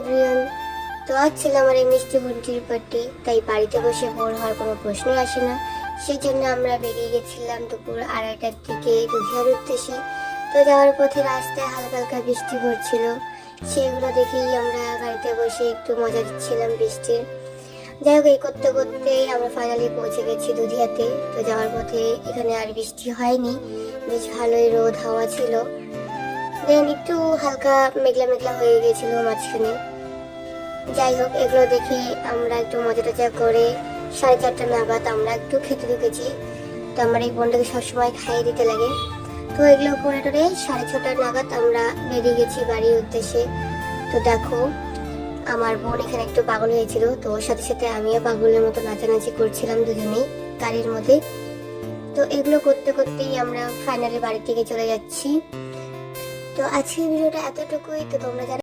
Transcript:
Everyone. তো আজ ছিল আমার এই মিষ্টি বোনটির বার্থডে, তাই বাড়িতে বসে বোর হওয়ার কোনো প্রশ্নই আসে না। সেই জন্য আমরা বেরিয়ে গেছিলাম দুপুর 2:30টার দিকে দুধিয়ার উদ্দেশ্যে। তো যাওয়ার পথে রাস্তায় হালকা হালকা বৃষ্টি পড়ছিল, সেগুলো দেখেই আমরা গাড়িতে বসে একটু মজা দিচ্ছিলাম বৃষ্টির। যাই হোক, এই করতে করতেই আমরা ফাইনালি পৌঁছে গেছি দুধিয়াতে। তো যাওয়ার পথে এখানে আর বৃষ্টি হয়নি, বেশ ভালোই রোদ হাওয়া ছিল। দেন একটু হালকা মেঘলা মেঘলা হয়ে গেছিল মাঝখানে। যাই হোক, এগুলো দেখে আমরা একটু মজা টজা করে 4:30 নাগাদ আমরা একটু খেতে ঢুকেছি। তো আমার এই বোনটাকে সবসময় খাইয়ে দিতে লাগে। তো এগুলো করে টোরে 6:30 নাগাদ আমরা বেরিয়ে গেছি বাড়ির উদ্দেশ্যে। তো দেখো, আমার বোন এখানে একটু পাগল হয়েছিল, তো ওর সাথে সাথে আমিও পাগলের মতো নাচানাচি করছিলাম দুজনেই গাড়ির মধ্যে। তো এগুলো করতে করতেই আমরা ফাইনালি বাড়ির দিকে চলে যাচ্ছি। তো আজকের ভিডিওটা এতটুকুই। তো তোমরা